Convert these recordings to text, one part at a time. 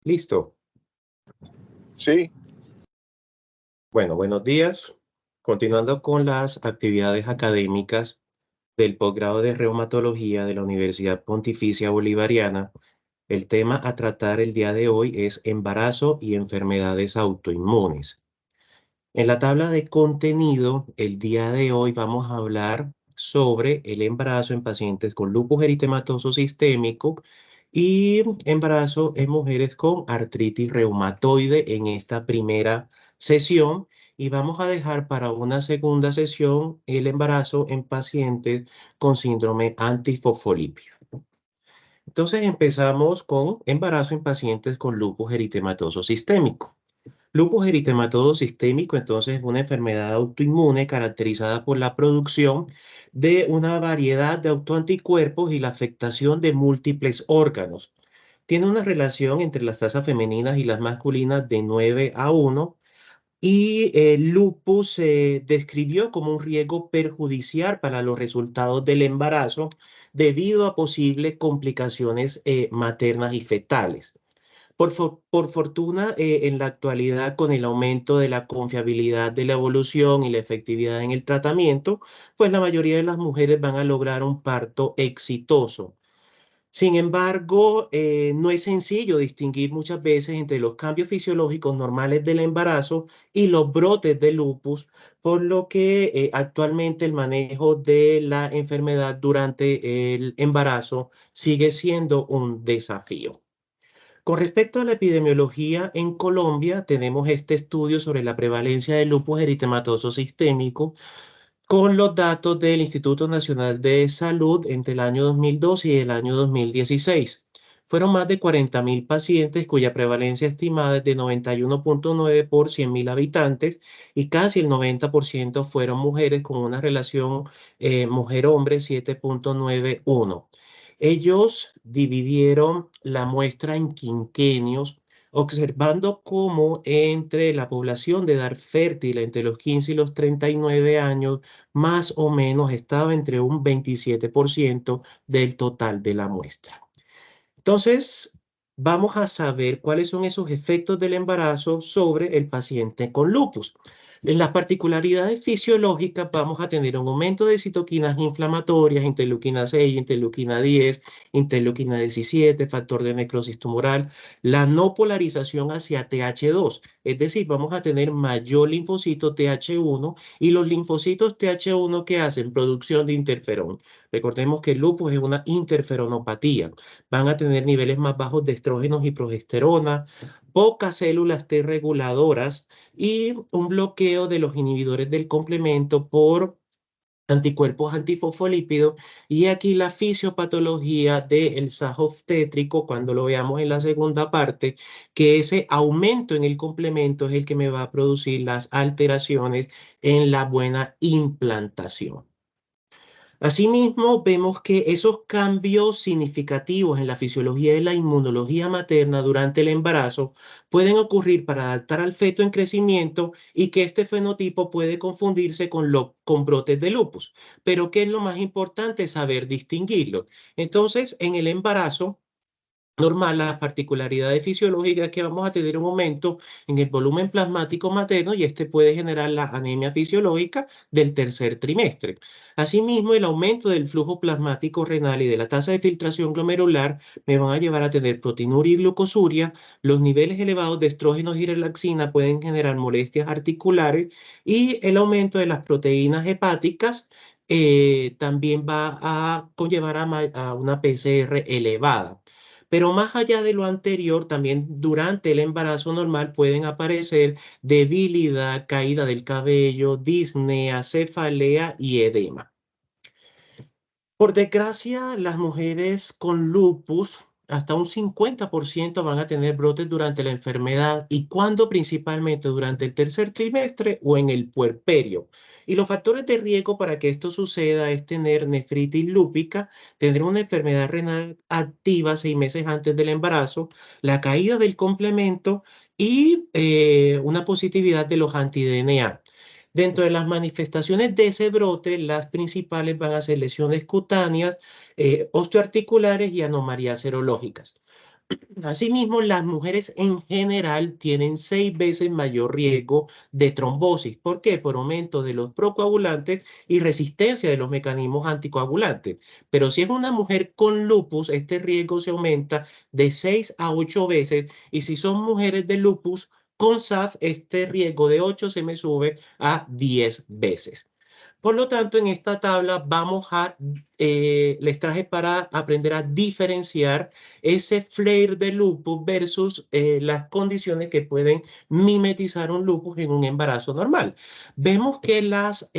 Listo. Sí. Bueno, buenos días. Continuando con las actividades académicas del posgrado de reumatología de la Universidad Pontificia Bolivariana, el tema a tratar el día de hoy es embarazo y enfermedades autoinmunes. En la tabla de contenido, el día de hoy vamos a hablar sobre el embarazo en pacientes con lupus eritematoso sistémico y embarazo en mujeres con artritis reumatoide en esta primera sesión. Y vamos a dejar para una segunda sesión el embarazo en pacientes con síndrome antifosfolípido. Entonces empezamos con embarazo en pacientes con lupus eritematoso sistémico. Lupus eritematoso sistémico, entonces, es una enfermedad autoinmune caracterizada por la producción de una variedad de autoanticuerpos y la afectación de múltiples órganos. Tiene una relación entre las tasas femeninas y las masculinas de 9:1 y el lupus se describió como un riesgo perjudicial para los resultados del embarazo debido a posibles complicaciones maternas y fetales. Por fortuna, en la actualidad, con el aumento de la confiabilidad de la evolución y la efectividad en el tratamiento, pues la mayoría de las mujeres van a lograr un parto exitoso. Sin embargo, no es sencillo distinguir muchas veces entre los cambios fisiológicos normales del embarazo y los brotes de lupus, por lo que actualmente el manejo de la enfermedad durante el embarazo sigue siendo un desafío. Con respecto a la epidemiología en Colombia, tenemos este estudio sobre la prevalencia del lupus eritematoso sistémico con los datos del Instituto Nacional de Salud entre el año 2002 y el año 2016. Fueron más de 40.000 pacientes cuya prevalencia estimada es de 91.9 por 100.000 habitantes y casi el 90% fueron mujeres con una relación mujer-hombre 7.91. Ellos dividieron la muestra en quinquenios, observando cómo entre la población de edad fértil entre los 15 y los 39 años, más o menos estaba entre un 27% del total de la muestra. Entonces, vamos a saber cuáles son esos efectos del embarazo sobre el paciente con lupus. En las particularidades fisiológicas vamos a tener un aumento de citoquinas inflamatorias, interleuquina 6, interleuquina 10, interleuquina 17, factor de necrosis tumoral, la no polarización hacia TH2, es decir, vamos a tener mayor linfocito TH1 y los linfocitos TH1 que hacen producción de interferón. Recordemos que el lupus es una interferonopatía. Van a tener niveles más bajos de estrógenos y progesterona, pocas células T reguladoras y un bloqueo de los inhibidores del complemento por anticuerpos antifosfolípidos. Y aquí la fisiopatología del sajo obstétrico, cuando lo veamos en la segunda parte, que ese aumento en el complemento es el que me va a producir las alteraciones en la buena implantación. Asimismo, vemos que esos cambios significativos en la fisiología de la inmunología materna durante el embarazo pueden ocurrir para adaptar al feto en crecimiento y que este fenotipo puede confundirse con brotes de lupus. Pero ¿qué es lo más importante? Saber distinguirlo. Entonces, en el embarazo normal, las particularidades fisiológicas que vamos a tener un aumento en el volumen plasmático materno y este puede generar la anemia fisiológica del tercer trimestre. Asimismo, el aumento del flujo plasmático renal y de la tasa de filtración glomerular me van a llevar a tener proteinuria y glucosuria. Los niveles elevados de estrógenos y relaxina pueden generar molestias articulares y el aumento de las proteínas hepáticas también va a conllevar a una PCR elevada. Pero más allá de lo anterior, también durante el embarazo normal pueden aparecer debilidad, caída del cabello, disnea, cefalea y edema. Por desgracia, las mujeres con lupus, hasta un 50% van a tener brotes durante la enfermedad y cuando principalmente durante el tercer trimestre o en el puerperio. Y los factores de riesgo para que esto suceda es tener nefritis lúpica, tener una enfermedad renal activa 6 meses antes del embarazo, la caída del complemento y una positividad de los anti-DNA. Dentro de las manifestaciones de ese brote, las principales van a ser lesiones cutáneas, osteoarticulares y anomalías serológicas. Asimismo, las mujeres en general tienen 6 veces mayor riesgo de trombosis. ¿Por qué? Por aumento de los procoagulantes y resistencia de los mecanismos anticoagulantes. Pero si es una mujer con lupus, este riesgo se aumenta de 6 a 8 veces. Y si son mujeres de lupus con SAF, este riesgo de 8 se me sube a 10 veces. Por lo tanto, en esta tabla les traje para aprender a diferenciar ese flare de lupus versus las condiciones que pueden mimetizar un lupus en un embarazo normal. Vemos que las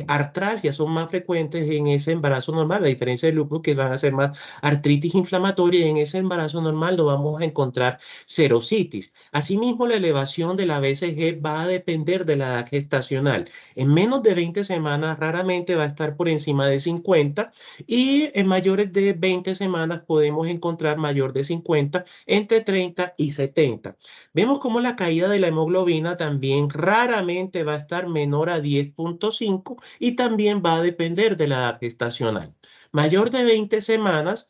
artralgias son más frecuentes en ese embarazo normal, a diferencia del lupus que van a ser más artritis inflamatoria, y en ese embarazo normal no vamos a encontrar serositis. Asimismo, la elevación de la BCG va a depender de la edad gestacional. En menos de 20 semanas raramente va a estar por encima de 50, y en mayores de 20 semanas podemos encontrar mayor de 50, entre 30 y 70. Vemos como la caída de la hemoglobina también raramente va a estar menor a 10,5 y también va a depender de la edad gestacional. Mayor de 20 semanas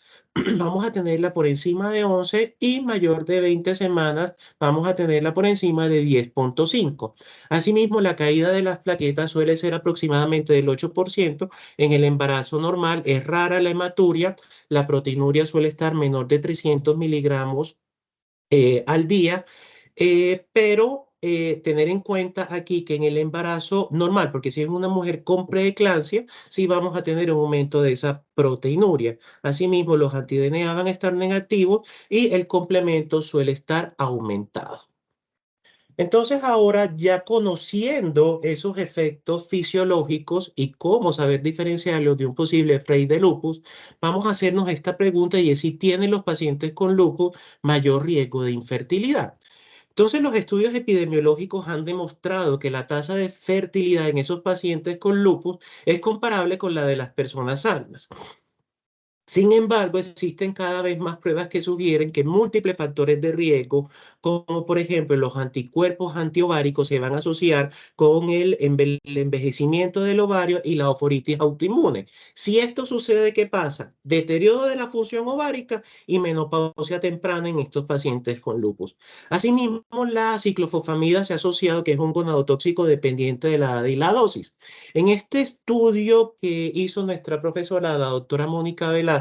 vamos a tenerla por encima de 11, y mayor de 20 semanas vamos a tenerla por encima de 10,5. Asimismo, la caída de las plaquetas suele ser aproximadamente del 8% en el embarazo normal. Es rara la hematuria. La proteinuria suele estar menor de 300 miligramos al día, pero tener en cuenta aquí que en el embarazo normal, porque si es una mujer con preeclampsia, sí vamos a tener un aumento de esa proteinuria. Asimismo, los anti-DNA van a estar negativos y el complemento suele estar aumentado. Entonces ahora, ya conociendo esos efectos fisiológicos y cómo saber diferenciarlos de un posible flare de lupus, vamos a hacernos esta pregunta, y es si tienen los pacientes con lupus mayor riesgo de infertilidad. Entonces, los estudios epidemiológicos han demostrado que la tasa de fertilidad en esos pacientes con lupus es comparable con la de las personas sanas. Sin embargo, existen cada vez más pruebas que sugieren que múltiples factores de riesgo, como por ejemplo los anticuerpos antiováricos, se van a asociar con el envejecimiento del ovario y la oforitis autoinmune. Si esto sucede, ¿qué pasa? Deterioro de la función ovárica y menopausia temprana en estos pacientes con lupus. Asimismo, la ciclofosfamida se ha asociado que es un gonadotóxico dependiente de la edad y la dosis. En este estudio que hizo nuestra profesora, la doctora Mónica Velázquez,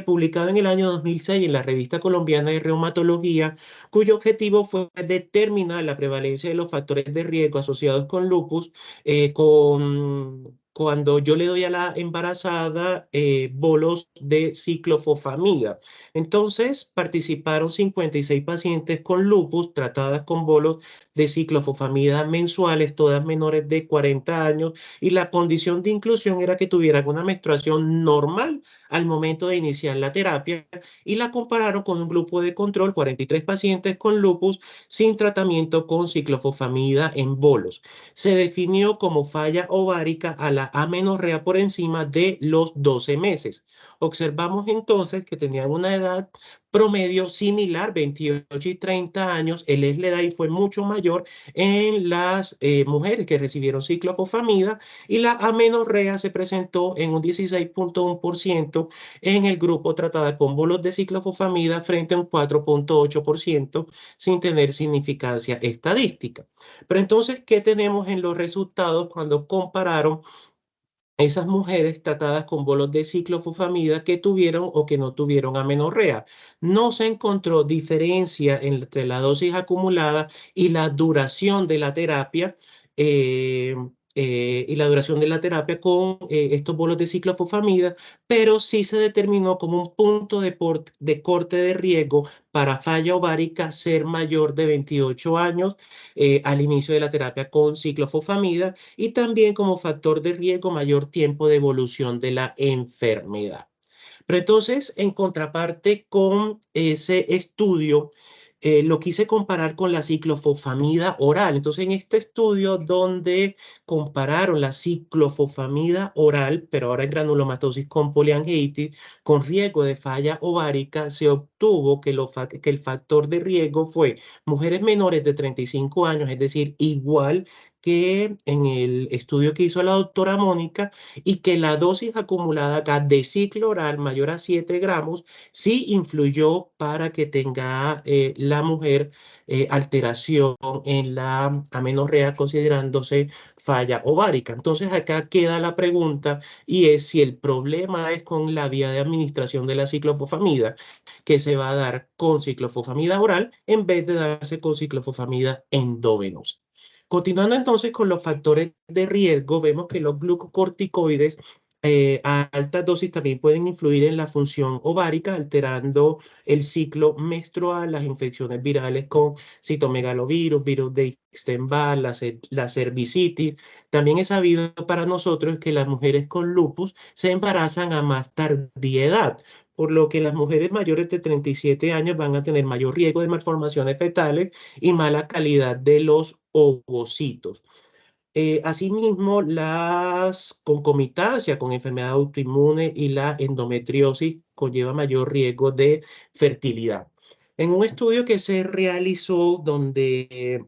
publicado en el año 2006 en la Revista Colombiana de Reumatología, cuyo objetivo fue determinar la prevalencia de los factores de riesgo asociados con lupus, cuando yo le doy a la embarazada bolos de ciclofosfamida. Entonces, participaron 56 pacientes con lupus tratadas con bolos de ciclofosfamida mensuales, todas menores de 40 años, y la condición de inclusión era que tuvieran una menstruación normal al momento de iniciar la terapia, y la compararon con un grupo de control, 43 pacientes con lupus sin tratamiento con ciclofosfamida en bolos. Se definió como falla ovárica a la amenorrea por encima de los 12 meses. Observamos entonces que tenían una edad promedio similar, 28 y 30 años. El SLEDAI fue mucho mayor en las mujeres que recibieron ciclofosfamida, y la amenorrea se presentó en un 16,1% en el grupo tratada con bolos de ciclofosfamida frente a un 4,8% sin tener significancia estadística. Pero entonces, ¿qué tenemos en los resultados cuando compararon esas mujeres tratadas con bolos de ciclofosfamida que tuvieron o que no tuvieron amenorrea? No se encontró diferencia entre la dosis acumulada y la duración de la terapia. eh, con estos bolos de ciclofosfamida, pero sí se determinó como un punto de corte de riesgo para falla ovárica ser mayor de 28 años al inicio de la terapia con ciclofosfamida, y también como factor de riesgo mayor tiempo de evolución de la enfermedad. Pero entonces, en contraparte con ese estudio, lo quise comparar con la ciclofosfamida oral. Entonces, en este estudio donde compararon la ciclofosfamida oral, pero ahora en granulomatosis con poliangiitis, con riesgo de falla ovárica, se obtuvo que el factor de riesgo fue mujeres menores de 35 años, es decir, igual que en el estudio que hizo la doctora Mónica y que la dosis acumulada acá de ciclo oral mayor a 7 gramos sí influyó para que tenga la mujer alteración en la amenorrea considerándose falla ovárica. Entonces acá queda la pregunta y es si el problema es con la vía de administración de la ciclofosfamida, que se va a dar con ciclofosfamida oral en vez de darse con ciclofosfamida endovenosa. Continuando entonces con los factores de riesgo, vemos que los glucocorticoides a altas dosis también pueden influir en la función ovárica, alterando el ciclo menstrual, las infecciones virales con citomegalovirus, virus de Epstein-Barr, la cervicitis. También es sabido para nosotros que las mujeres con lupus se embarazan a más tardía, por lo que las mujeres mayores de 37 años van a tener mayor riesgo de malformaciones fetales y mala calidad de los ovocitos. Asimismo, las concomitancias con enfermedad autoinmune y la endometriosis conlleva mayor riesgo de fertilidad. En un estudio que se realizó donde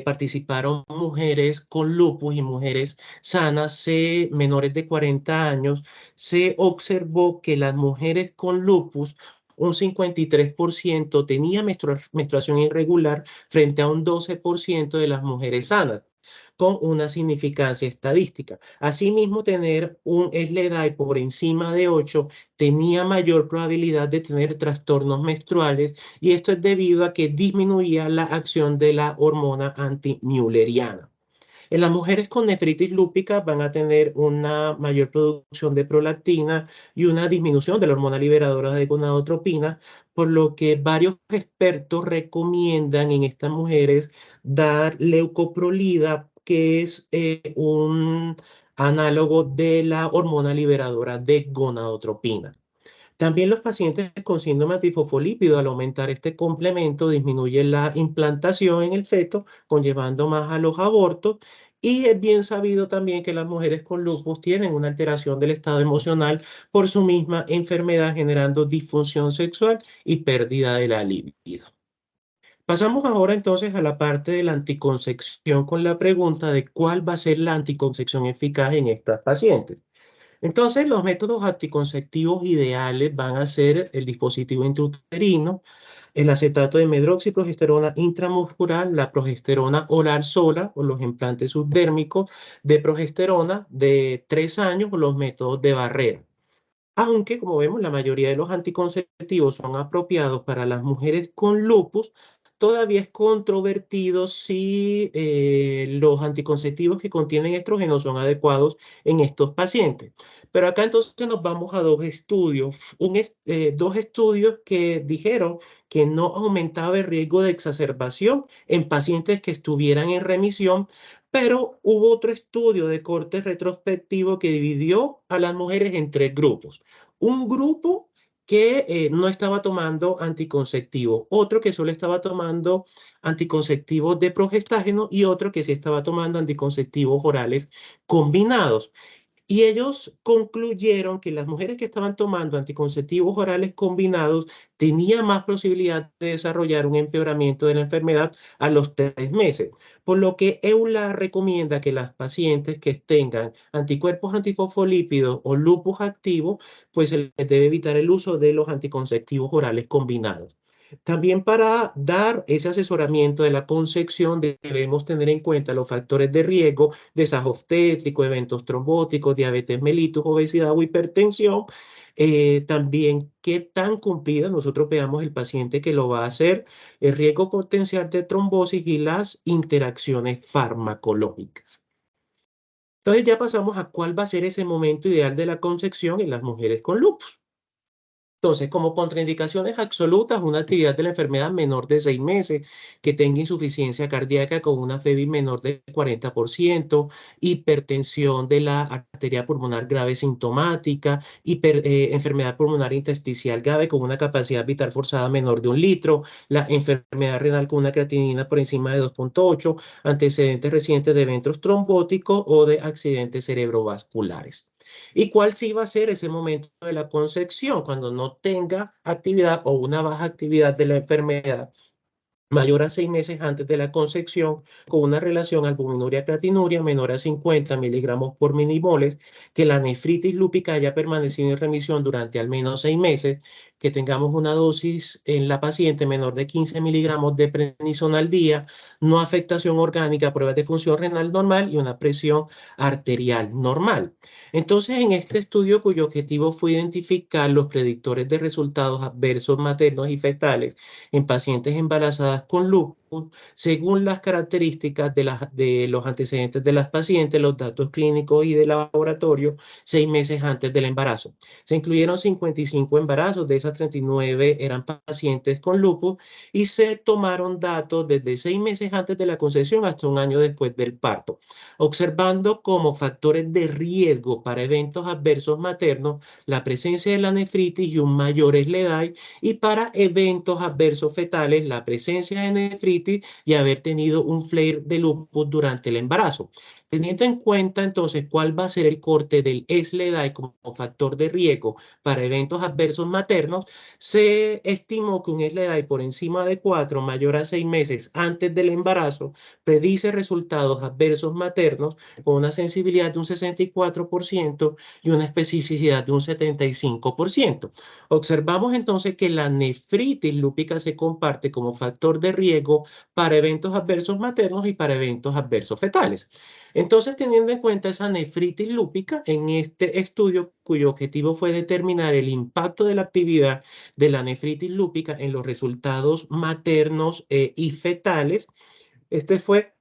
participaron mujeres con lupus y mujeres sanas, menores de 40 años, se observó que las mujeres con lupus, un 53% tenía menstruación irregular frente a un 12% de las mujeres sanas, con una significancia estadística. Asimismo, tener un SLEDAI por encima de 8 tenía mayor probabilidad de tener trastornos menstruales y esto es debido a que disminuía la acción de la hormona antimülleriana. En las mujeres con nefritis lúpica van a tener una mayor producción de prolactina y una disminución de la hormona liberadora de gonadotropina, por lo que varios expertos recomiendan en estas mujeres dar leucoprolida, que es un análogo de la hormona liberadora de gonadotropina. También los pacientes con síndrome antifosfolípido, al aumentar este complemento, disminuye la implantación en el feto, conllevando más a los abortos. Y es bien sabido también que las mujeres con lupus tienen una alteración del estado emocional por su misma enfermedad, generando disfunción sexual y pérdida de la libido. Pasamos ahora entonces a la parte de la anticoncepción con la pregunta de cuál va a ser la anticoncepción eficaz en estas pacientes. Entonces, los métodos anticonceptivos ideales van a ser el dispositivo intrauterino, el acetato de medroxiprogesterona intramuscular, la progesterona oral sola o los implantes subdérmicos de progesterona de 3 años o los métodos de barrera. Aunque, como vemos, la mayoría de los anticonceptivos son apropiados para las mujeres con lupus, todavía es controvertido si los anticonceptivos que contienen estrógeno son adecuados en estos pacientes. Pero acá entonces nos vamos a dos estudios. Dos estudios que dijeron que no aumentaba el riesgo de exacerbación en pacientes que estuvieran en remisión, pero hubo otro estudio de corte retrospectivo que dividió a las mujeres en tres grupos. Un grupo que no estaba tomando anticonceptivos, otro que solo estaba tomando anticonceptivos de progestágeno y otro que sí estaba tomando anticonceptivos orales combinados. Y ellos concluyeron que las mujeres que estaban tomando anticonceptivos orales combinados tenían más posibilidad de desarrollar un empeoramiento de la enfermedad a los 3 meses, por lo que EULA recomienda que las pacientes que tengan anticuerpos antifosfolípidos o lupus activo, pues se les debe evitar el uso de los anticonceptivos orales combinados. También para dar ese asesoramiento de la concepción debemos tener en cuenta los factores de riesgo, desastre obstétrico, eventos trombóticos, diabetes mellitus, obesidad o hipertensión. También qué tan cumplida nosotros veamos el paciente que lo va a hacer, el riesgo potencial de trombosis y las interacciones farmacológicas. Entonces ya pasamos a cuál va a ser ese momento ideal de la concepción en las mujeres con lupus. Entonces, como contraindicaciones absolutas, una actividad de la enfermedad menor de 6 meses, que tenga insuficiencia cardíaca con una FEBI menor del 40%, hipertensión de la arteria pulmonar grave sintomática, enfermedad pulmonar intersticial grave con una capacidad vital forzada menor de 1 litro, la enfermedad renal con una creatinina por encima de 2,8, antecedentes recientes de eventos trombóticos o de accidentes cerebrovasculares. ¿Y cuál sí va a ser ese momento de la concepción? Cuando no tenga actividad o una baja actividad de la enfermedad mayor a 6 meses antes de la concepción, con una relación albuminuria-creatinuria menor a 50 miligramos por milimoles, que la nefritis lúpica haya permanecido en remisión durante al menos 6 meses, que tengamos una dosis en la paciente menor de 15 miligramos de prednisona al día, no afectación orgánica, pruebas de función renal normal y una presión arterial normal. Entonces, en este estudio cuyo objetivo fue identificar los predictores de resultados adversos maternos y fetales en pacientes embarazadas con lupus, según las características de los antecedentes de las pacientes, los datos clínicos y de laboratorio, 6 meses antes del embarazo. Se incluyeron 55 embarazos, de esas 39 eran pacientes con lupus y se tomaron datos desde 6 meses antes de la concepción hasta un año después del parto, observando como factores de riesgo para eventos adversos maternos la presencia de la nefritis y un mayor SLEDAI, y para eventos adversos fetales, la presencia de nefritis y haber tenido un flare de lupus durante el embarazo. Teniendo en cuenta entonces cuál va a ser el corte del SLEDAI como factor de riesgo para eventos adversos maternos, se estimó que un SLEDAI por encima de 4, mayor a 6 meses antes del embarazo, predice resultados adversos maternos con una sensibilidad de un 64% y una especificidad de un 75%. Observamos entonces que la nefritis lúpica se comparte como factor de riesgo para eventos adversos maternos y para eventos adversos fetales. Entonces, teniendo en cuenta esa nefritis lúpica, en este estudio cuyo objetivo fue determinar el impacto de la actividad de la nefritis lúpica en los resultados maternos y fetales, este fue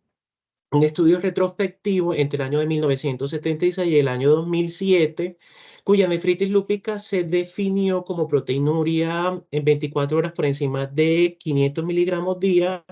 un estudio retrospectivo entre el año de 1976 y el año 2007, cuya nefritis lúpica se definió como proteinuria en 24 horas por encima de 500 miligramos día,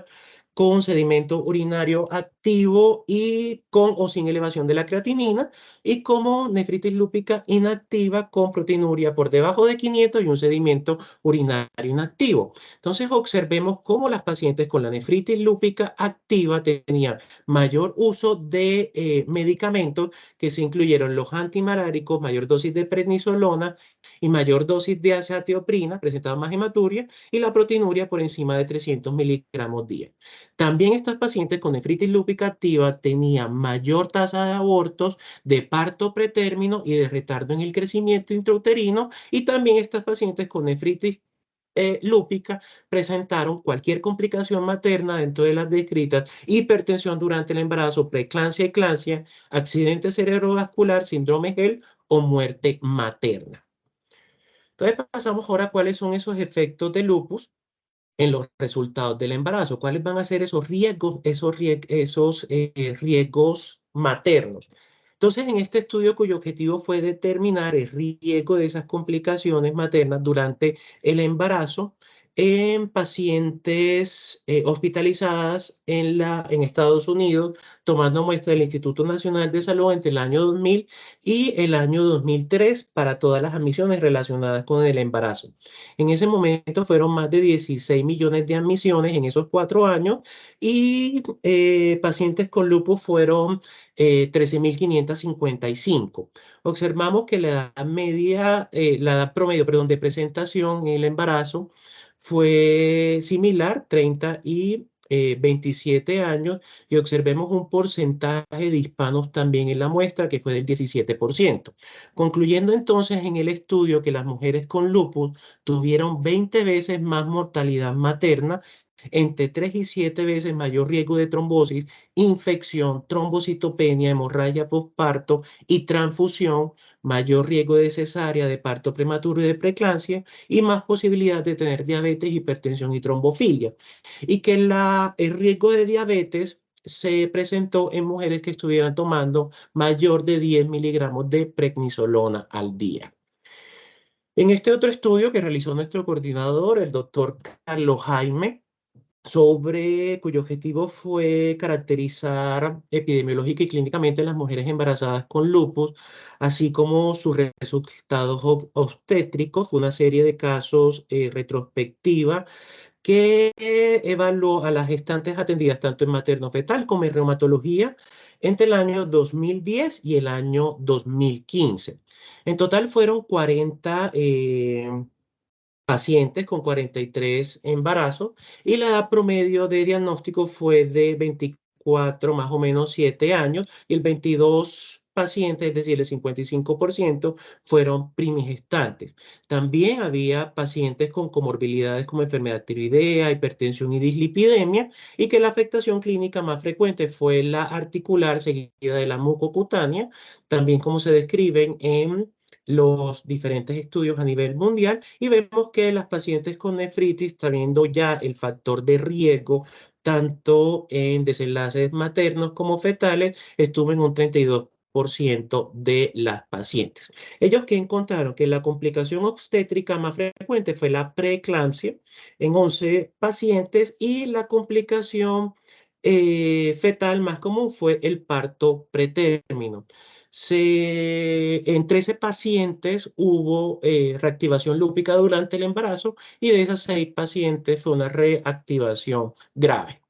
con sedimento urinario activo y con o sin elevación de la creatinina, y como nefritis lúpica inactiva con proteinuria por debajo de 500 y un sedimento urinario inactivo. Entonces observemos cómo las pacientes con la nefritis lúpica activa tenían mayor uso de medicamentos, que se incluyeron los antimaláricos, mayor dosis de prednisolona y mayor dosis de azatioprina, presentaban más hematuria, y la proteinuria por encima de 300 miligramos día. También estas pacientes con nefritis lúpica activa tenían mayor tasa de abortos, de parto pretérmino y de retardo en el crecimiento intrauterino, y también estas pacientes con nefritis lúpica presentaron cualquier complicación materna dentro de las descritas: hipertensión durante el embarazo, preeclampsia, eclampsia, accidente cerebrovascular, síndrome GEL o muerte materna. Entonces pasamos ahora a cuáles son esos efectos de lupus en los resultados del embarazo. ¿Cuáles van a ser esos riesgos, riesgos maternos? Entonces, en este estudio cuyo objetivo fue determinar el riesgo de esas complicaciones maternas durante el embarazo en pacientes hospitalizadas en Estados Unidos, tomando muestra del Instituto Nacional de Salud entre el año 2000 y el año 2003 para todas las admisiones relacionadas con el embarazo. En ese momento fueron más de 16 millones de admisiones en esos 4 años, y pacientes con lupus fueron 13.555. Observamos que la edad media, la edad promedio, perdón, de presentación en el embarazo fue similar, 30 y 27 años, y observemos un porcentaje de hispanos también en la muestra, que fue del 17%. Concluyendo entonces en el estudio que las mujeres con lupus tuvieron 20 veces más mortalidad materna, entre 3 y 7 veces mayor riesgo de trombosis, infección, trombocitopenia, hemorragia postparto y transfusión, mayor riesgo de cesárea, de parto prematuro y de preeclampsia, y más posibilidad de tener diabetes, hipertensión y trombofilia. Y que el riesgo de diabetes se presentó en mujeres que estuvieran tomando mayor de 10 miligramos de prednisolona al día. En este otro estudio que realizó nuestro coordinador, el doctor Carlos Jaime, cuyo objetivo fue caracterizar epidemiológica y clínicamente las mujeres embarazadas con lupus, así como sus resultados obstétricos. Fue una serie de casos retrospectiva que evaluó a las gestantes atendidas tanto en materno-fetal como en reumatología entre el año 2010 y el año 2015. En total fueron 40 pacientes con 43 embarazos y la edad promedio de diagnóstico fue de 24, más o menos 7 años, y el 22 pacientes, es decir, el 55%, fueron primigestantes. También había pacientes con comorbilidades como enfermedad tiroidea, hipertensión y dislipidemia, y que la afectación clínica más frecuente fue la articular seguida de la mucocutánea, también como se describen en los diferentes estudios a nivel mundial, y vemos que las pacientes con nefritis, teniendo ya el factor de riesgo tanto en desenlaces maternos como fetales, estuvo en un 32% de las pacientes. Ellos que encontraron que la complicación obstétrica más frecuente fue la preeclampsia en 11 pacientes, y la complicación fetal más común fue el parto pretérmino. En 13 pacientes hubo reactivación lúpica durante el embarazo, y de esas 6 pacientes fue una reactivación grave.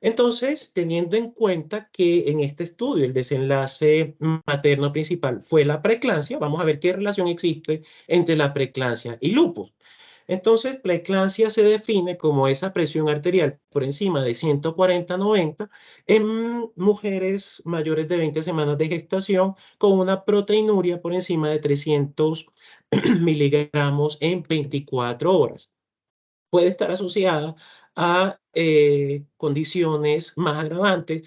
Entonces, teniendo en cuenta que en este estudio el desenlace materno principal fue la preeclampsia, vamos a ver qué relación existe entre la preeclampsia y lupus. Entonces, la eclampsia se define como esa presión arterial por encima de 140/90 en mujeres mayores de 20 semanas de gestación con una proteinuria por encima de 300 miligramos en 24 horas. Puede estar asociada a condiciones más agravantes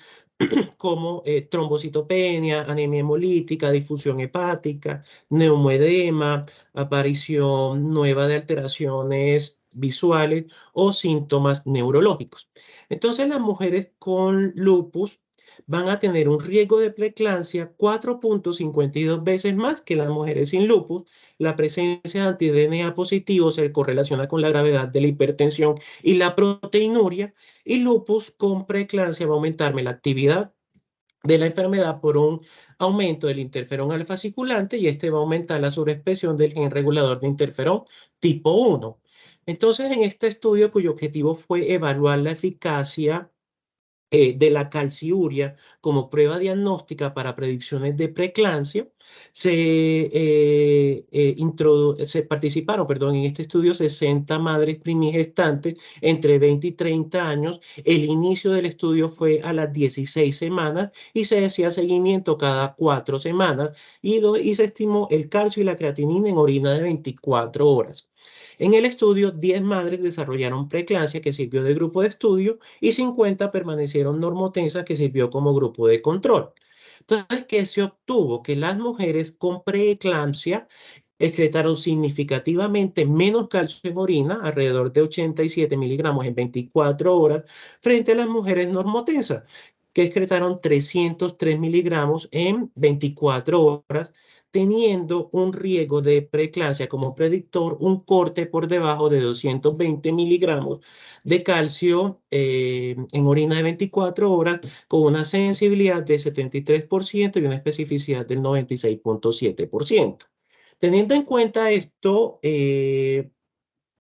como trombocitopenia, anemia hemolítica, difusión hepática, neumoedema, aparición nueva de alteraciones visuales o síntomas neurológicos. Entonces, las mujeres con lupus van a tener un riesgo de preeclampsia 4.52 veces más que las mujeres sin lupus. La presencia de anti-DNA positivo se correlaciona con la gravedad de la hipertensión y la proteinuria, y lupus con preeclampsia va a aumentarme la actividad de la enfermedad por un aumento del interferón alfa circulante, y este va a aumentar la sobreexpresión del gen regulador de interferón tipo 1. Entonces, en este estudio, cuyo objetivo fue evaluar la eficacia de la calciuria como prueba diagnóstica para predicciones de preeclampsia, se participaron, perdón, en este estudio 60 madres primigestantes entre 20 y 30 años. El inicio del estudio fue a las 16 semanas y se hacía seguimiento cada 4 semanas, y se estimó el calcio y la creatinina en orina de 24 horas. En el estudio, 10 madres desarrollaron preeclampsia, que sirvió de grupo de estudio, y 50 permanecieron normotensas, que sirvió como grupo de control. Entonces, ¿qué se obtuvo? Que las mujeres con preeclampsia excretaron significativamente menos calcio en orina, alrededor de 87 miligramos en 24 horas, frente a las mujeres normotensas, que excretaron 303 miligramos en 24 horas, teniendo un riesgo de preeclampsia como predictor un corte por debajo de 220 miligramos de calcio en orina de 24 horas, con una sensibilidad de 73% y una especificidad del 96.7%. Teniendo en cuenta esto,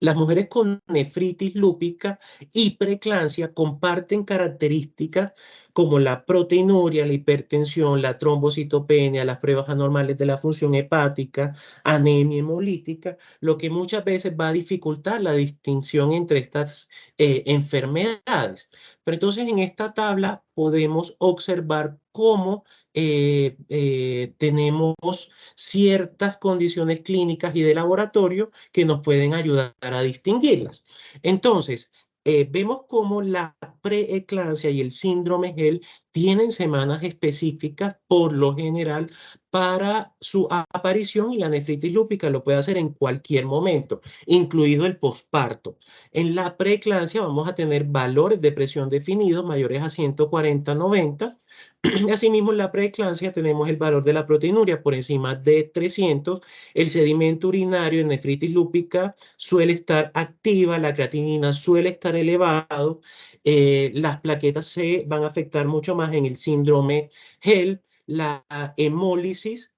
las mujeres con nefritis lúpica y preeclampsia comparten características como la proteinuria, la hipertensión, la trombocitopenia, las pruebas anormales de la función hepática, anemia hemolítica, lo que muchas veces va a dificultar la distinción entre estas enfermedades. Pero entonces, en esta tabla podemos observar cómo tenemos ciertas condiciones clínicas y de laboratorio que nos pueden ayudar a distinguirlas. Entonces, vemos cómo la preeclampsia y el síndrome GEL tienen semanas específicas por lo general para su aparición, y la nefritis lúpica lo puede hacer en cualquier momento, incluido el posparto. En la preeclampsia vamos a tener valores de presión definidos mayores a 140/90. Asimismo, en la preeclampsia tenemos el valor de la proteinuria por encima de 300, el sedimento urinario en nefritis lúpica suele estar activa, la creatinina suele estar elevado, las plaquetas se van a afectar mucho más en el síndrome GEL, la hemólisis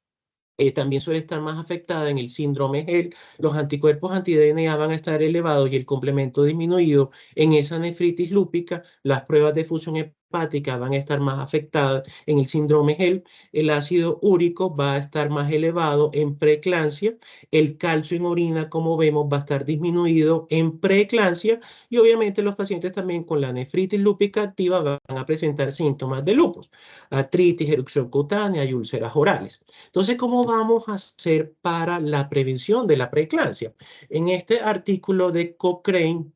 también suele estar más afectada en el síndrome GEL, los anticuerpos anti-DNA van a estar elevados y el complemento disminuido en esa nefritis lúpica, las pruebas de función hepáticas van a estar más afectadas en el síndrome HELP, el ácido úrico va a estar más elevado en preeclampsia, el calcio en orina, como vemos, va a estar disminuido en preeclampsia y obviamente los pacientes también con la nefritis lúpica activa van a presentar síntomas de lupus, artritis, erupción cutánea y úlceras orales. Entonces, ¿cómo vamos a hacer para la prevención de la preeclampsia? En este artículo de Cochrane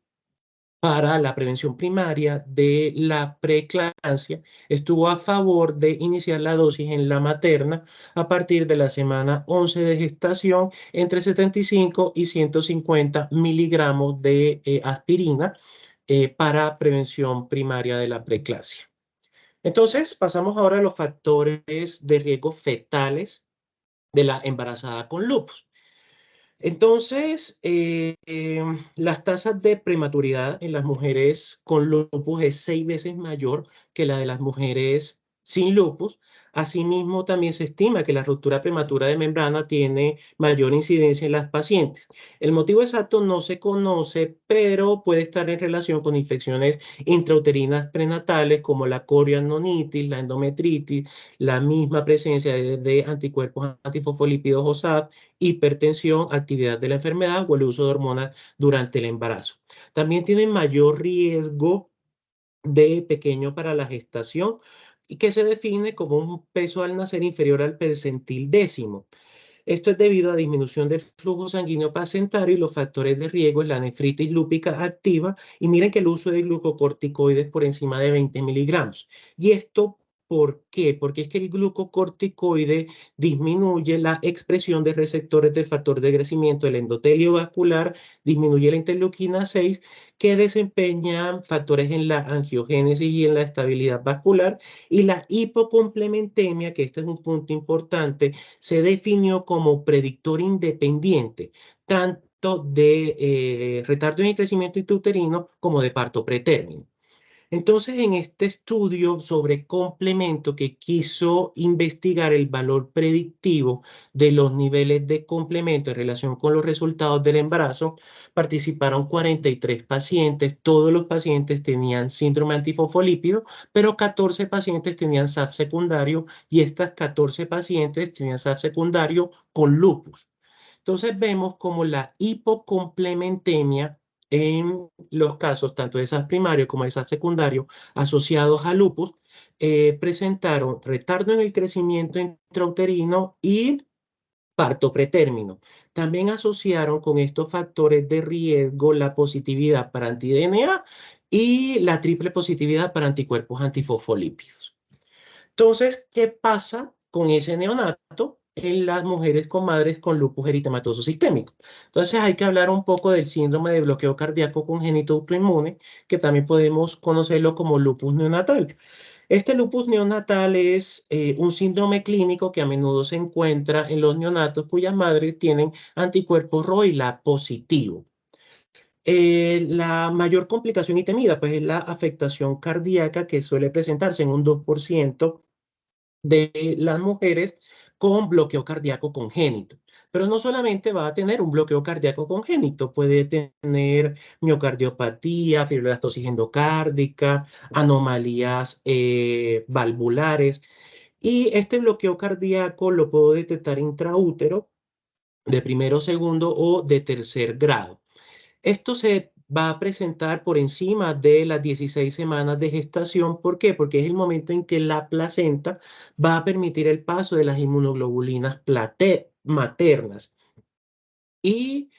para la prevención primaria de la preeclampsia, estuvo a favor de iniciar la dosis en la materna a partir de la semana 11 de gestación entre 75 y 150 miligramos de aspirina para prevención primaria de la preeclampsia. Entonces, pasamos ahora a los factores de riesgo fetales de la embarazada con lupus. Entonces, las tasas de prematuridad en las mujeres con lupus es 6 veces mayor que la de las mujeres sin lupus. Asimismo, también se estima que la ruptura prematura de membrana tiene mayor incidencia en las pacientes. El motivo exacto no se conoce, pero puede estar en relación con infecciones intrauterinas prenatales como la corianonitis, la endometritis, la misma presencia de anticuerpos antifosfolípidos o SAP, hipertensión, actividad de la enfermedad o el uso de hormonas durante el embarazo. También tienen mayor riesgo de pequeño para la gestación y que se define como un peso al nacer inferior al percentil décimo. Esto es debido a disminución del flujo sanguíneo placentario y los factores de riesgo es la nefritis lúpica activa. Y miren que el uso de glucocorticoides por encima de 20 miligramos. Y esto, ¿por qué? Porque es que el glucocorticoide disminuye la expresión de receptores del factor de crecimiento del endotelio vascular, disminuye la interleuquina 6, que desempeña factores en la angiogénesis y en la estabilidad vascular, y la hipocomplementemia, que este es un punto importante, se definió como predictor independiente, tanto de retardo en el crecimiento intrauterino como de parto pretérmino. Entonces, en este estudio sobre complemento que quiso investigar el valor predictivo de los niveles de complemento en relación con los resultados del embarazo, participaron 43 pacientes. Todos los pacientes tenían síndrome antifosfolípido, pero 14 pacientes tenían SAP secundario y estas 14 pacientes tenían SAP secundario con lupus. Entonces vemos como la hipocomplementemia en los casos tanto de esas primarios como de esas secundarios asociados a lupus presentaron retardo en el crecimiento intrauterino y parto pretérmino. También asociaron con estos factores de riesgo la positividad para anti-DNA y la triple positividad para anticuerpos antifosfolípidos. Entonces, ¿qué pasa con ese neonato en las mujeres con madres con lupus eritematoso sistémico? Entonces, hay que hablar un poco del síndrome de bloqueo cardíaco congénito autoinmune, que también podemos conocerlo como lupus neonatal. Este lupus neonatal es un síndrome clínico que a menudo se encuentra en los neonatos cuyas madres tienen anticuerpos ROILA positivo. La mayor complicación y temida pues, es la afectación cardíaca que suele presentarse en un 2% de las mujeres con bloqueo cardíaco congénito. Pero no solamente va a tener un bloqueo cardíaco congénito, puede tener miocardiopatía, fibrinogestosis endocárdica, anomalías valvulares. Y este bloqueo cardíaco lo puedo detectar intraútero de primero, segundo o de tercer grado. Esto se va a presentar por encima de las 16 semanas de gestación. ¿Por qué? Porque es el momento en que la placenta va a permitir el paso de las inmunoglobulinas maternas. Y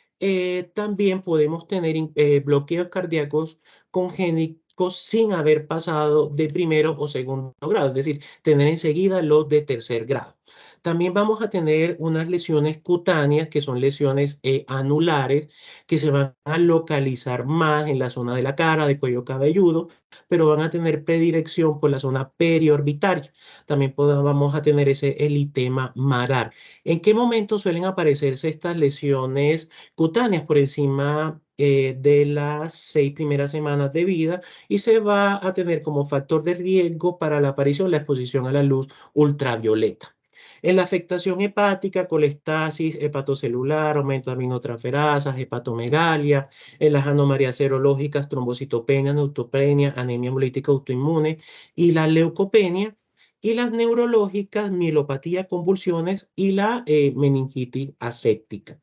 también podemos tener bloqueos cardíacos congénitos sin haber pasado de primero o segundo grado, es decir, tener enseguida los de tercer grado. También vamos a tener unas lesiones cutáneas, que son lesiones anulares, que se van a localizar más en la zona de la cara, de cuello cabelludo, pero van a tener predilección por la zona periorbitaria. También vamos a tener ese eritema malar. ¿En qué momento suelen aparecerse estas lesiones cutáneas? Por encima de las 6 primeras semanas de vida, y se va a tener como factor de riesgo para la aparición la exposición a la luz ultravioleta. En la afectación hepática, colestasis hepatocelular, aumento de aminotransferasas, hepatomegalia. En las anomalias serológicas, trombocitopenia, neutropenia, anemia hemolítica autoinmune y la leucopenia. Y las neurológicas, mielopatía, convulsiones y la meningitis aséptica.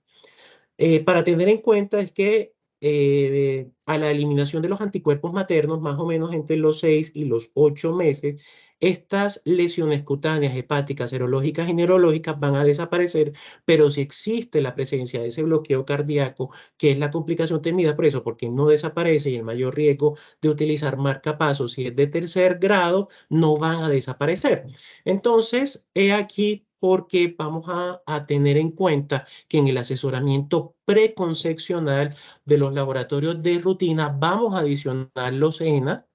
Para tener en cuenta es que a la eliminación de los anticuerpos maternos, más o menos entre los 6 y los 8 meses, estas lesiones cutáneas, hepáticas, serológicas y neurológicas van a desaparecer, pero si existe la presencia de ese bloqueo cardíaco, que es la complicación temida por eso, porque no desaparece y el mayor riesgo de utilizar marcapasos, si es de tercer grado, no van a desaparecer. Entonces, he aquí porque vamos a tener en cuenta que en el asesoramiento preconcepcional de los laboratorios de rutina vamos a adicionar los ENA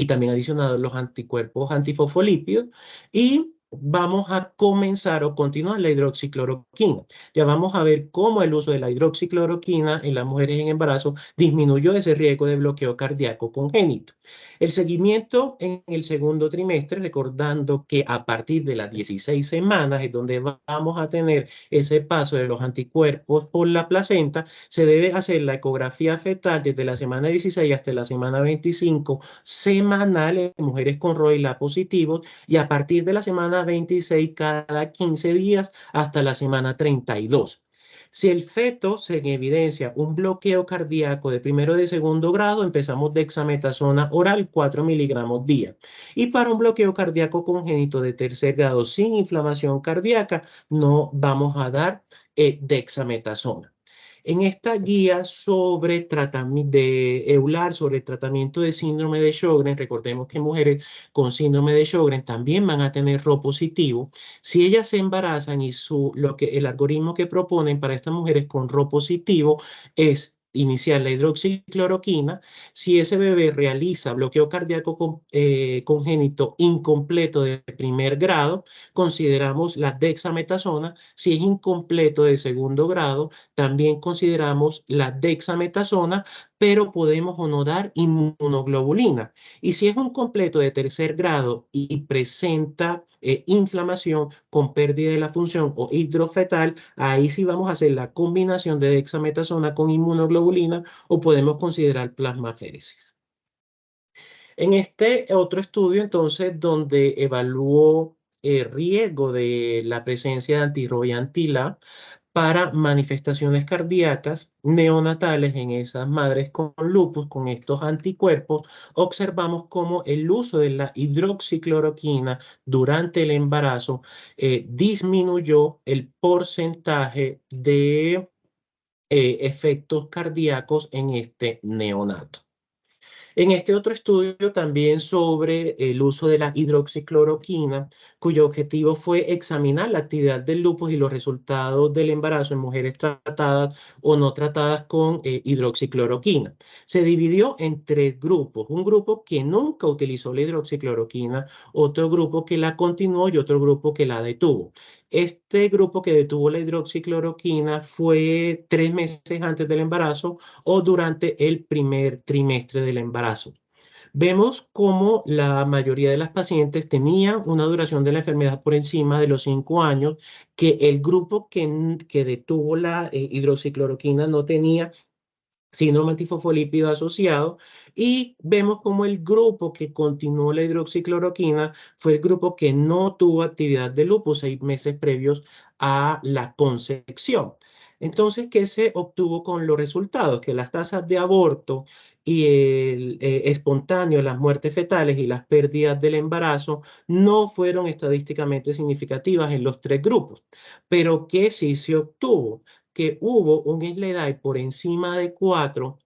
y también adicionar los anticuerpos antifosfolípidos y vamos a comenzar o continuar la hidroxicloroquina. Ya vamos a ver cómo el uso de la hidroxicloroquina en las mujeres en embarazo disminuyó ese riesgo de bloqueo cardíaco congénito. El seguimiento en el segundo trimestre, recordando que a partir de las 16 semanas es donde vamos a tener ese paso de los anticuerpos por la placenta, se debe hacer la ecografía fetal desde la semana 16 hasta la semana 25 semanal en mujeres con ROILA positivos y a partir de la semana 26 cada 15 días hasta la semana 32. Si el feto se evidencia un bloqueo cardíaco de primero o de segundo grado, empezamos dexametasona oral 4 miligramos día. Y para un bloqueo cardíaco congénito de tercer grado sin inflamación cardíaca, no vamos a dar dexametasona. En esta guía sobre tratamiento de EULAR, sobre el tratamiento de síndrome de Sjögren, recordemos que mujeres con síndrome de Sjögren también van a tener RO positivo. Si ellas se embarazan y el algoritmo que proponen para estas mujeres con RO positivo es iniciar la hidroxicloroquina. Si ese bebé realiza bloqueo cardíaco congénito incompleto de primer grado, consideramos la dexametasona. Si es incompleto de segundo grado, también consideramos la dexametasona, pero podemos o no dar inmunoglobulina. Y si es un completo de tercer grado y presenta inflamación con pérdida de la función o hidrofetal, ahí sí vamos a hacer la combinación de dexametasona con inmunoglobulina o podemos considerar plasmaféresis. En este otro estudio, entonces, donde evaluó el riesgo de la presencia de antirroviantila para manifestaciones cardíacas neonatales en esas madres con lupus, con estos anticuerpos, observamos cómo el uso de la hidroxicloroquina durante el embarazo disminuyó el porcentaje de efectos cardíacos en este neonato. En este otro estudio también sobre el uso de la hidroxicloroquina, cuyo objetivo fue examinar la actividad del lupus y los resultados del embarazo en mujeres tratadas o no tratadas con hidroxicloroquina. Se dividió en tres grupos, un grupo que nunca utilizó la hidroxicloroquina, otro grupo que la continuó y otro grupo que la detuvo. Este grupo que detuvo la hidroxicloroquina fue 3 meses antes del embarazo o durante el primer trimestre del embarazo. Vemos cómo la mayoría de las pacientes tenían una duración de la enfermedad por encima de los 5 años, que el grupo que detuvo la hidroxicloroquina no tenía síndrome antifosfolípido asociado, y vemos como el grupo que continuó la hidroxicloroquina fue el grupo que no tuvo actividad de lupus 6 meses previos a la concepción. Entonces, ¿qué se obtuvo con los resultados? Que las tasas de aborto y el espontáneo, las muertes fetales y las pérdidas del embarazo no fueron estadísticamente significativas en los tres grupos, pero que sí se obtuvo que hubo un SLEDAI por encima de 4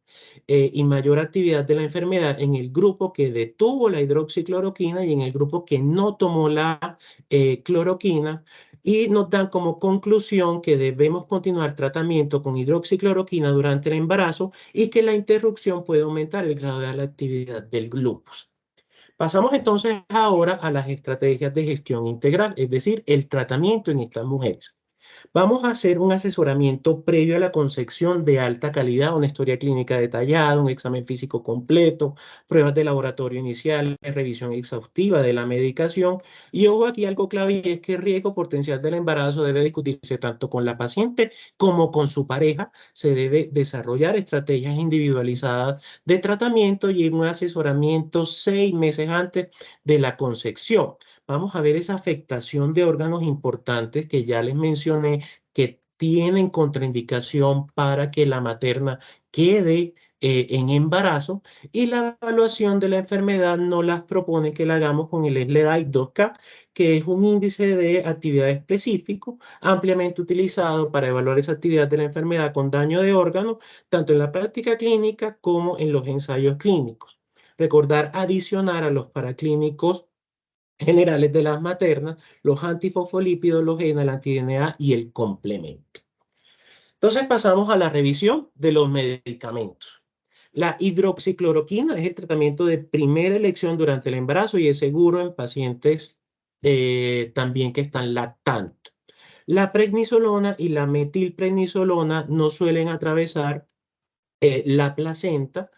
y mayor actividad de la enfermedad en el grupo que detuvo la hidroxicloroquina y en el grupo que no tomó la cloroquina, y nos dan como conclusión que debemos continuar tratamiento con hidroxicloroquina durante el embarazo y que la interrupción puede aumentar el grado de la actividad del lupus. Pasamos entonces ahora a las estrategias de gestión integral, es decir, el tratamiento en estas mujeres. Vamos a hacer un asesoramiento previo a la concepción de alta calidad, una historia clínica detallada, un examen físico completo, pruebas de laboratorio iniciales, revisión exhaustiva de la medicación. Y ojo aquí algo clave y es que el riesgo potencial del embarazo debe discutirse tanto con la paciente como con su pareja. Se debe desarrollar estrategias individualizadas de tratamiento y un asesoramiento 6 meses antes de la concepción. Vamos a ver esa afectación de órganos importantes que ya les mencioné que tienen contraindicación para que la materna quede en embarazo, y la evaluación de la enfermedad nos las propone que la hagamos con el SLEDAI 2K, que es un índice de actividad específico ampliamente utilizado para evaluar esa actividad de la enfermedad con daño de órganos, tanto en la práctica clínica como en los ensayos clínicos. Recordar adicionar a los paraclínicos generales de las maternas, los antifosfolípidos, los GENA, el anti-DNA y el complemento. Entonces pasamos a la revisión de los medicamentos. La hidroxicloroquina es el tratamiento de primera elección durante el embarazo y es seguro en pacientes también que están lactando. La prednisolona y la metilprednisolona no suelen atravesar la placenta,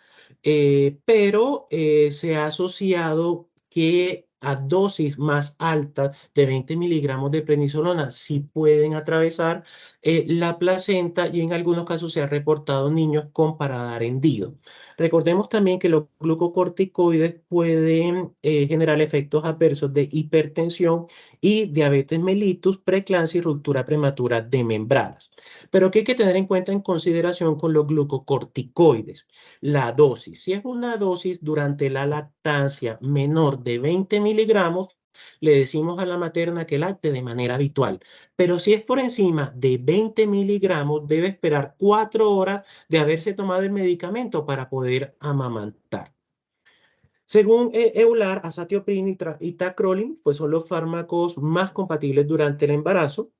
pero se ha asociado que a dosis más altas de 20 miligramos de prednisolona sí pueden atravesar la placenta, y en algunos casos se ha reportado niños con paladar hendido. Recordemos también que los glucocorticoides pueden generar efectos adversos de hipertensión y diabetes mellitus, preeclampsia y ruptura prematura de membranas. Pero ¿qué hay que tener en cuenta en consideración con los glucocorticoides? La dosis. Si es una dosis durante la lactancia menor de 20 miligramos, le decimos a la materna que lacte de manera habitual. Pero si es por encima de 20 miligramos, debe esperar 4 horas de haberse tomado el medicamento para poder amamantar. Según EULAR, azatioprina y tacrolimus, pues son los fármacos más compatibles durante el embarazo,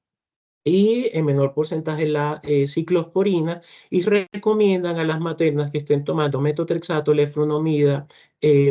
y en menor porcentaje la ciclosporina, y recomiendan a las maternas que estén tomando metotrexato, leflunomida,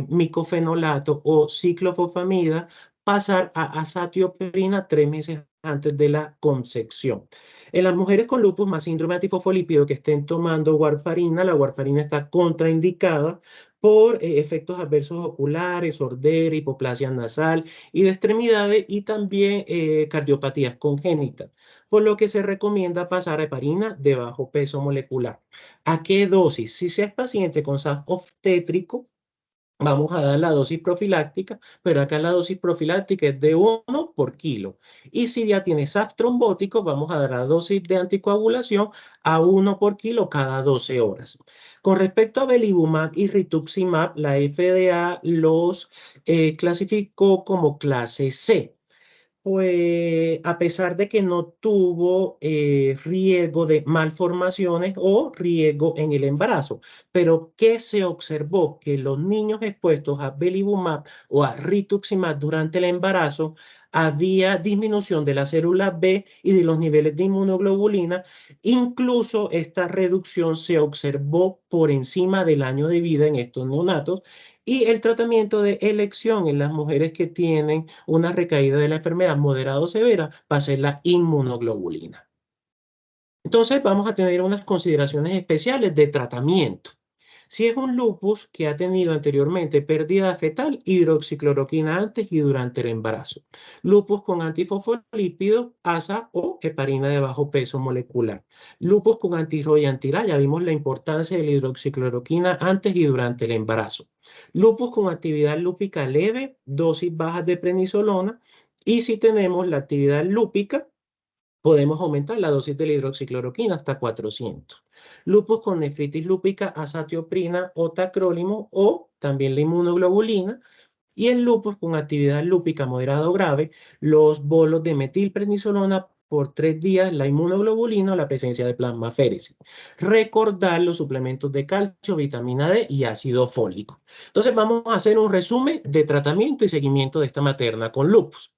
micofenolato o ciclofosfamida pasar a azatioprina 3 meses antes de la concepción. En las mujeres con lupus más síndrome antifosfolípido que estén tomando warfarina, la warfarina está contraindicada por efectos adversos oculares, sordera, hipoplasia nasal y de extremidades, y también cardiopatías congénitas, por lo que se recomienda pasar a heparina de bajo peso molecular. ¿A qué dosis? Si se es paciente con SAF obstétrico, vamos a dar la dosis profiláctica, pero acá la dosis profiláctica es de 1 por kilo. Y si ya tiene SAF trombótico, vamos a dar la dosis de anticoagulación a 1 por kilo cada 12 horas. Con respecto a belimumab y rituximab, la FDA los clasificó como clase C. Pues a pesar de que no tuvo riesgo de malformaciones o riesgo en el embarazo. Pero ¿qué se observó? Que los niños expuestos a belimumab o a rituximab durante el embarazo había disminución de la célula B y de los niveles de inmunoglobulina. Incluso esta reducción se observó por encima del año de vida en estos neonatos, y el tratamiento de elección en las mujeres que tienen una recaída de la enfermedad moderada o severa va a ser la inmunoglobulina. Entonces vamos a tener unas consideraciones especiales de tratamiento. Si es un lupus que ha tenido anteriormente pérdida fetal, hidroxicloroquina antes y durante el embarazo. Lupus con antifosfolípidos, ASA o heparina de bajo peso molecular. Lupus con antirro y antirá, ya vimos la importancia de la hidroxicloroquina antes y durante el embarazo. Lupus con actividad lúpica leve, dosis bajas de prednisolona. Y si tenemos la actividad lúpica, podemos aumentar la dosis de la hidroxicloroquina hasta 400. Lupus con nefritis lúpica, azatioprina o tacrolimus, o también la inmunoglobulina. Y el lupus con actividad lúpica moderada o grave, los bolos de metilprednisolona por 3 días, la inmunoglobulina o la presencia de plasmaféresis. Recordar los suplementos de calcio, vitamina D y ácido fólico. Entonces vamos a hacer un resumen de tratamiento y seguimiento de esta materna con lupus.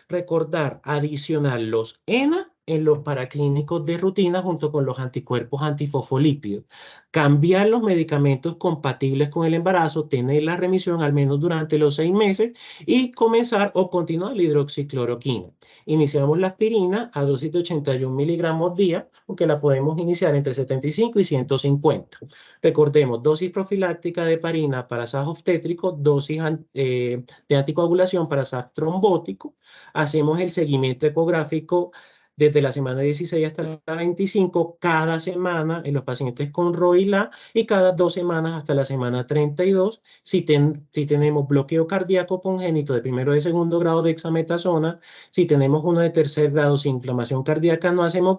Recordar adicionar los ENA en los paraclínicos de rutina junto con los anticuerpos antifosfolípidos. Cambiar los medicamentos compatibles con el embarazo, tener la remisión al menos durante los 6 meses y comenzar o continuar la hidroxicloroquina. Iniciamos la aspirina a dosis de 81 miligramos día, aunque la podemos iniciar entre 75 y 150. Recordemos, dosis profiláctica de heparina para SAS obstétrico, dosis de anticoagulación para SAS trombótico. Hacemos el seguimiento ecográfico desde la semana 16 hasta la 25, cada semana en los pacientes con ROILA y cada 2 semanas hasta la semana 32, si tenemos bloqueo cardíaco congénito de primero y de segundo grado de dexametasona, si tenemos uno de tercer grado sin inflamación cardíaca, no hacemos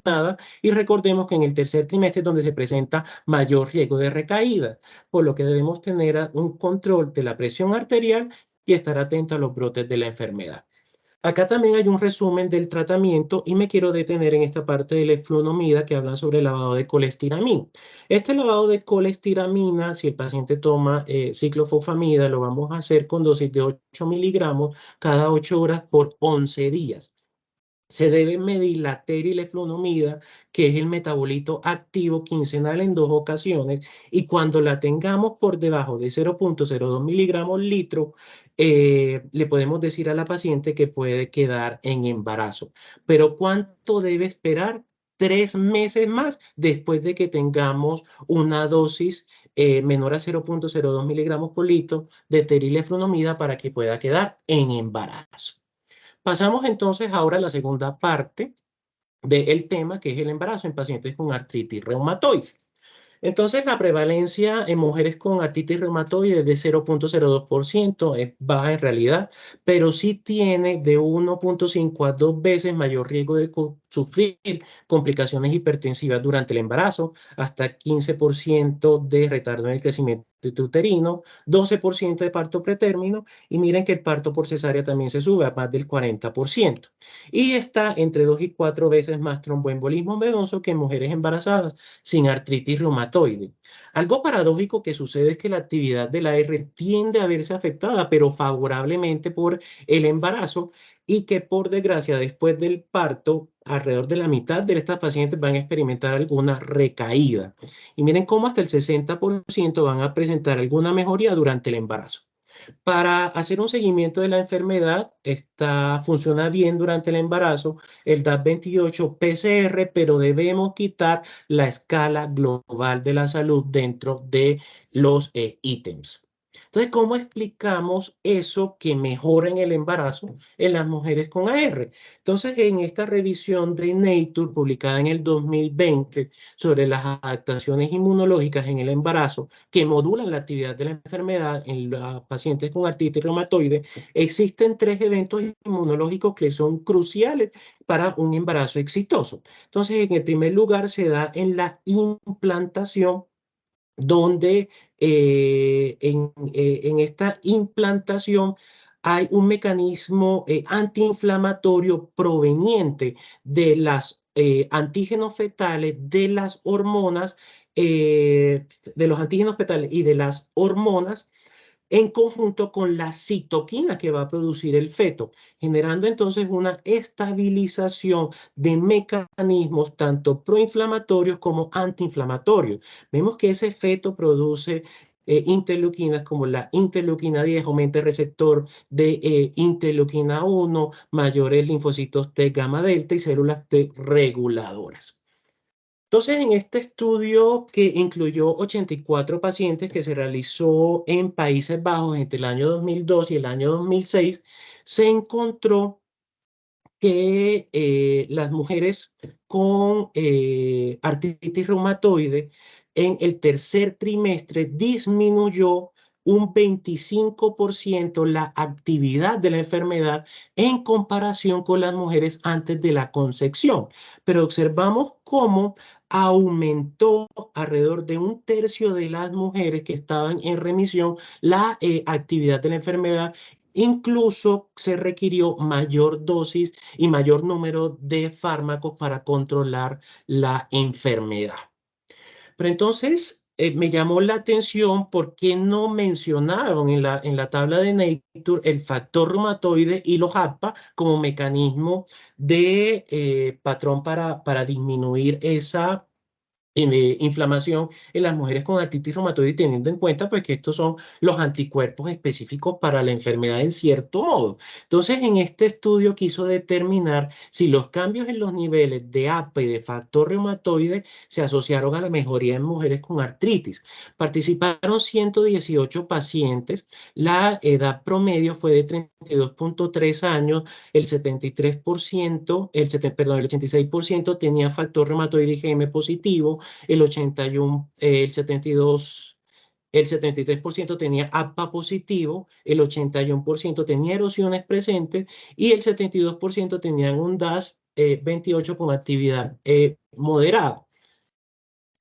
nada, y recordemos que en el tercer trimestre es donde se presenta mayor riesgo de recaída, por lo que debemos tener un control de la presión arterial y estar atento a los brotes de la enfermedad. Acá también hay un resumen del tratamiento y me quiero detener en esta parte de la eflunomida que hablan sobre el lavado de colestiramina. Este lavado de colestiramina, si el paciente toma ciclofosfamida, lo vamos a hacer con dosis de 8 miligramos cada 8 horas por 11 días. Se debe medir la eflunomida, que es el metabolito activo quincenal en 2 ocasiones, y cuando la tengamos por debajo de 0,02 miligramos litro, le podemos decir a la paciente que puede quedar en embarazo. Pero ¿cuánto debe esperar? 3 meses más después de que tengamos una dosis menor a 0,02 miligramos por litro de eflunomida para que pueda quedar en embarazo. Pasamos entonces ahora a la segunda parte del tema, que es el embarazo en pacientes con artritis reumatoide. Entonces, la prevalencia en mujeres con artritis reumatoide es de 0,02%, es baja en realidad, pero sí tiene de 1,5 a 2 veces mayor riesgo de sufrir complicaciones hipertensivas durante el embarazo, hasta 15% de retardo en el crecimiento uterino, 12% de parto pretérmino, y miren que el parto por cesárea también se sube a más del 40%. Y está entre 2 y 4 veces más tromboembolismo venoso que en mujeres embarazadas sin artritis reumatoide. Algo paradójico que sucede es que la actividad de la R tiende a verse afectada, pero favorablemente por el embarazo, y que por desgracia después del parto, alrededor de la mitad de estas pacientes van a experimentar alguna recaída. Y miren cómo hasta el 60% van a presentar alguna mejoría durante el embarazo. Para hacer un seguimiento de la enfermedad, funciona bien durante el embarazo el DAS28 PCR, pero debemos quitar la escala global de la salud dentro de los ítems. Entonces, ¿cómo explicamos eso que mejora en el embarazo en las mujeres con AR? Entonces, en esta revisión de Nature, publicada en el 2020, sobre las adaptaciones inmunológicas en el embarazo que modulan la actividad de la enfermedad en los pacientes con artritis reumatoide, existen 3 eventos inmunológicos que son cruciales para un embarazo exitoso. Entonces, en el primer lugar se da en la implantación, donde en esta implantación hay un mecanismo antiinflamatorio proveniente de los antígenos fetales, de los antígenos fetales y de las hormonas, en conjunto con la citoquina que va a producir el feto, generando entonces una estabilización de mecanismos tanto proinflamatorios como antiinflamatorios. Vemos que ese feto produce interleuquinas como la interleuquina 10, aumenta el receptor de interleuquina 1, mayores linfocitos T gamma delta y células T reguladoras. Entonces, en este estudio que incluyó 84 pacientes que se realizó en Países Bajos entre el año 2002 y el año 2006, se encontró que las mujeres con artritis reumatoide en el tercer trimestre disminuyó un 25% la actividad de la enfermedad en comparación con las mujeres antes de la concepción. Pero observamos cómo aumentó alrededor de un tercio de las mujeres que estaban en remisión la actividad de la enfermedad. Incluso se requirió mayor dosis y mayor número de fármacos para controlar la enfermedad. Pero entonces, me llamó la atención por qué no mencionaron en la tabla de Nature el factor reumatoide y los APA como mecanismo de patrón para disminuir esa inflamación en las mujeres con artritis reumatoide, teniendo en cuenta pues que estos son los anticuerpos específicos para la enfermedad en cierto modo. Entonces, en este estudio quiso determinar si los cambios en los niveles de APA y de factor reumatoide se asociaron a la mejoría en mujeres con artritis. Participaron 118 pacientes, la edad promedio fue de 32,3 años, el 73%, perdón, el 86% tenía factor reumatoide IgM positivo, el 81, el 72, el 73% tenía APA positivo, el 81% tenía erosiones presentes y el 72% tenían un DAS 28 con actividad moderada.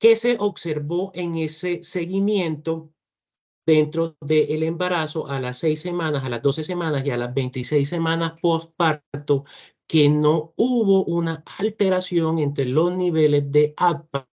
¿Qué se observó en ese seguimiento dentro del embarazo a las 6 semanas, a las 12 semanas y a las 26 semanas postparto? Que no hubo una alteración entre los niveles de APA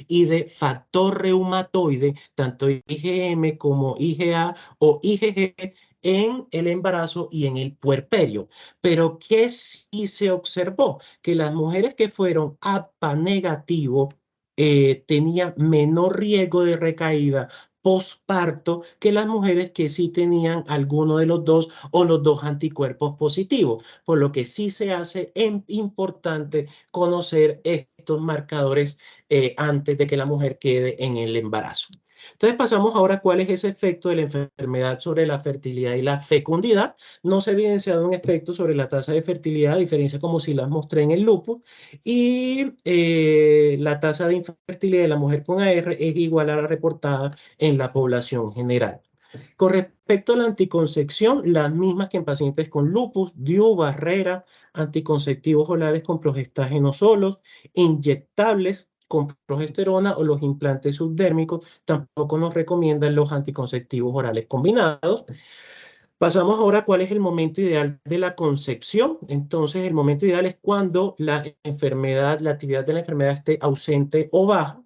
y de factor reumatoide, tanto IgM como IgA o IgG, en el embarazo y en el puerperio. Pero ¿qué sí se observó? Que las mujeres que fueron APA negativo tenían menor riesgo de recaída posparto que las mujeres que sí tenían alguno de los dos o los dos anticuerpos positivos, por lo que sí se hace importante conocer estos marcadores antes de que la mujer quede en el embarazo. Entonces pasamos ahora a cuál es ese efecto de la enfermedad sobre la fertilidad y la fecundidad. No se ha evidenciado un efecto sobre la tasa de fertilidad, a diferencia como si las mostré en el lupus, y la tasa de infertilidad de la mujer con AR es igual a la reportada en la población general. Con respecto a la anticoncepción, las mismas que en pacientes con lupus, DIU, barrera, anticonceptivos orales con progestágenos solos, inyectables con progesterona o los implantes subdérmicos, tampoco nos recomiendan los anticonceptivos orales combinados. Pasamos ahora a cuál es el momento ideal de la concepción. Entonces, el momento ideal es cuando la enfermedad, la actividad de la enfermedad esté ausente o baja.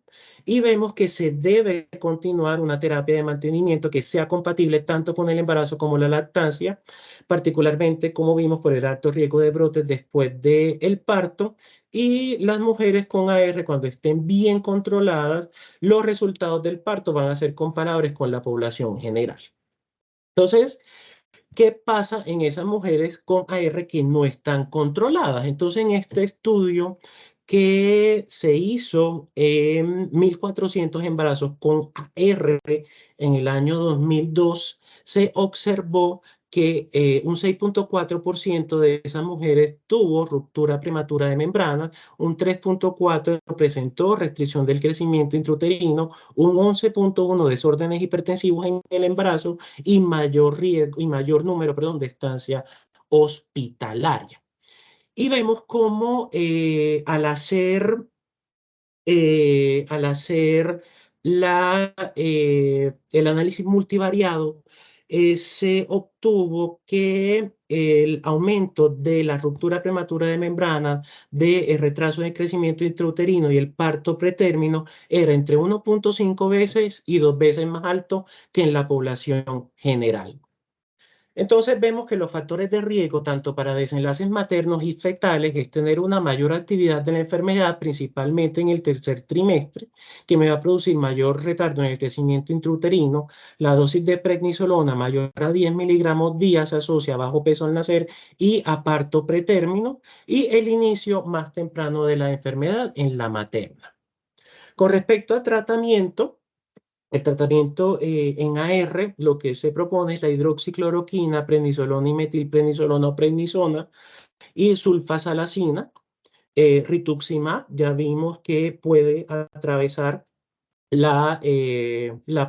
Y vemos que se debe continuar una terapia de mantenimiento que sea compatible tanto con el embarazo como la lactancia, particularmente como vimos por el alto riesgo de brotes después del parto. Y las mujeres con AR, cuando estén bien controladas, los resultados del parto van a ser comparables con la población general. Entonces, ¿qué pasa en esas mujeres con AR que no están controladas? Entonces, en este estudio que se hizo en 1.400 embarazos con AR en el año 2002, se observó que un 6,4% de esas mujeres tuvo ruptura prematura de membrana, un 3,4% presentó restricción del crecimiento intrauterino, un 11,1% desórdenes hipertensivos en el embarazo y mayor riesgo y mayor número, perdón, de estancia hospitalaria. Y vemos cómo al hacer el análisis multivariado, se obtuvo que el aumento de la ruptura prematura de membrana, de retraso en el crecimiento intrauterino y el parto pretérmino era entre 1,5 veces y 2 veces más alto que en la población general. Entonces vemos que los factores de riesgo, tanto para desenlaces maternos y fetales, es tener una mayor actividad de la enfermedad, principalmente en el tercer trimestre, que me va a producir mayor retardo en el crecimiento intrauterino. La dosis de prednisolona mayor a 10 miligramos día se asocia a bajo peso al nacer y a parto pretérmino, y el inicio más temprano de la enfermedad en la materna. Con respecto a tratamiento, el tratamiento en AR, lo que se propone es la hidroxicloroquina, prednisolona y metilprednisolona o prednisona y sulfasalacina. Rituximab, ya vimos que puede atravesar la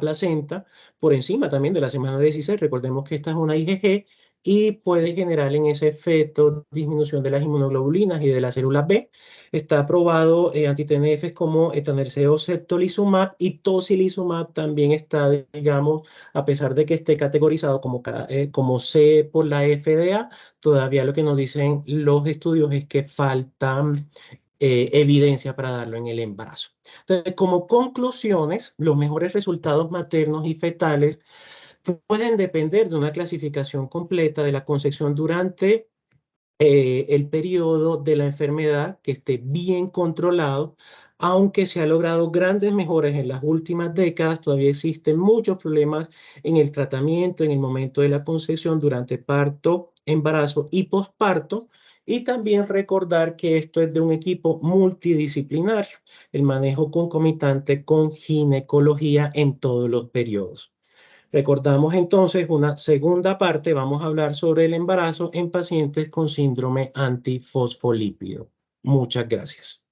placenta por encima también de la semana 16. Recordemos que esta es una IgG y puede generar en ese efecto disminución de las inmunoglobulinas y de las células B. Está aprobado anti-TNF como etanercept, septolizumab, y tocilizumab también está, digamos, a pesar de que esté categorizado como C por la FDA, todavía lo que nos dicen los estudios es que faltan evidencia para darlo en el embarazo. Entonces, como conclusiones, los mejores resultados maternos y fetales pueden depender de una clasificación completa de la concepción durante el periodo de la enfermedad que esté bien controlado. Aunque se ha logrado grandes mejoras en las últimas décadas, todavía existen muchos problemas en el tratamiento, en el momento de la concepción, durante parto, embarazo y posparto. Y también recordar que esto es de un equipo multidisciplinario, el manejo concomitante con ginecología en todos los periodos. Recordamos entonces una segunda parte, vamos a hablar sobre el embarazo en pacientes con síndrome antifosfolípido. Muchas gracias.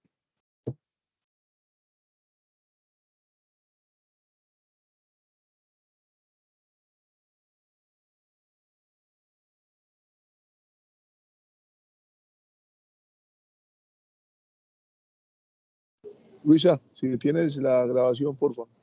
Luisa, si tienes la grabación, por favor.